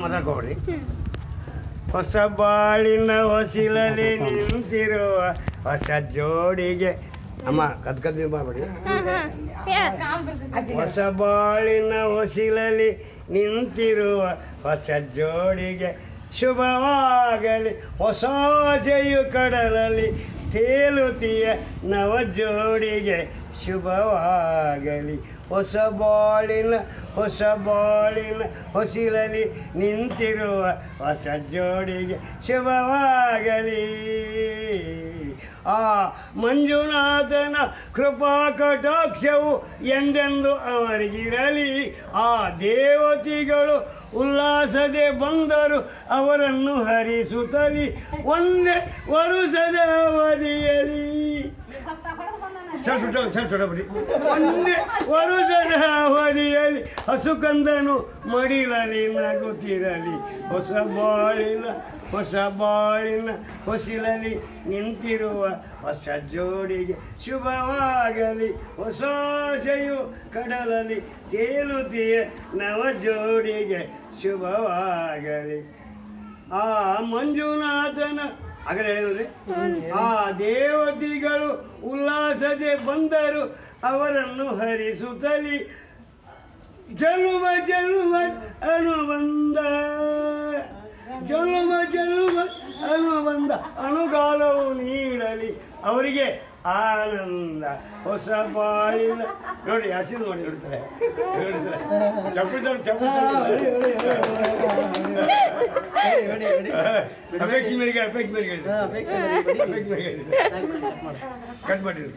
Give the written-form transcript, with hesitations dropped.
ಮಾತಾಡ್ಕೊಬೇಡಿ. ಹೊಸ ಬಾಳಿನ ಹೊಸಿಲಲ್ಲಿ ನಿಂತಿರುವ ಹೊಸ ಜೋಡಿಗೆ ಅಮ್ಮ ಕದ್ಕದ್ದು ಮಾಡಬೇಡಿ. ಹೊಸ ಬಾಳಿನ ಹೊಸಿಲಲ್ಲಿ ನಿಂತಿರುವ ಹೊಸ ಜೋಡಿಗೆ ಶುಭವಾಗಲಿ. ಹೊಸ ಜಯು ಕಡಲಲ್ಲಿ ತೇಲುತ್ತೀಯ ನವ ಜೋಡಿಗೆ ಶುಭವಾಗಲಿ. ಹೊಸ ಬಾಳಿನ ಹೊಸಿಲಲ್ಲಿ ನಿಂತಿರುವ ಹೊಸ ಜೋಡಿಗೆ ಶುಭವಾಗಲಿ. ಆ ಮಂಜುನಾಥನ ಕೃಪಾ ಕಟಾಕ್ಷವು ಎಂದೆಂದು ಅವರಿಗಿರಲಿ. ಆ ದೇವತೆಗಳು ಉಲ್ಲಾಸದೆ ಬಂದರು ಅವರನ್ನು ಹರಿಸುತ್ತಲಿ. ಒಂದೇ ವರುಷದ ಅವಧಿಯಲಿ ಒಂದೇ ವರುಷದ ಅವಧಿಯಲ್ಲಿ ಹಸುಕಂದನು ಮಡಿಲಲಿ ನಗುತ್ತಿರಲಿ. ಹೊಸ ಬಾಳಿನ ಹೊಸಿಲಲ್ಲಿ ನಿಂತಿರುವ ಹೊಸ ಜೋಡಿಗೆ ಶುಭವಾಗಲಿ. ಹೊಸ ಆಶೆಯು ಕಡಲಲ್ಲಿ ತೇಲುತ್ತೀಯ ನವ ಜೋಡಿಗೆ ಶುಭವಾಗಲಿ. ಆ ಮಂಜುನಾಥನ ಆಗಲೇ ಹೇಳಿದ್ರಿ. ಆ ದೇವತೆಗಳು ಉಲ್ಲಾಸದೆ ಬಂದರು ಅವರನ್ನು ಹರಿಸುತ್ತಲಿ. ಜನುಮ ಅನುಬಂಧ ಅನುಗಾಲವು ನೀಡಲಿ ಅವರಿಗೆ ಆನಂದ. ಹೊಸ ಬಾಳಿನ ನೋಡಿ ಹಸಿರು ನೋಡಿ ನೋಡ್ತಾರೆ ಅಪೇಕ್ಷೆ ಮೇರೆಗೆ ಕಟ್ ಮಾಡಿರಿ.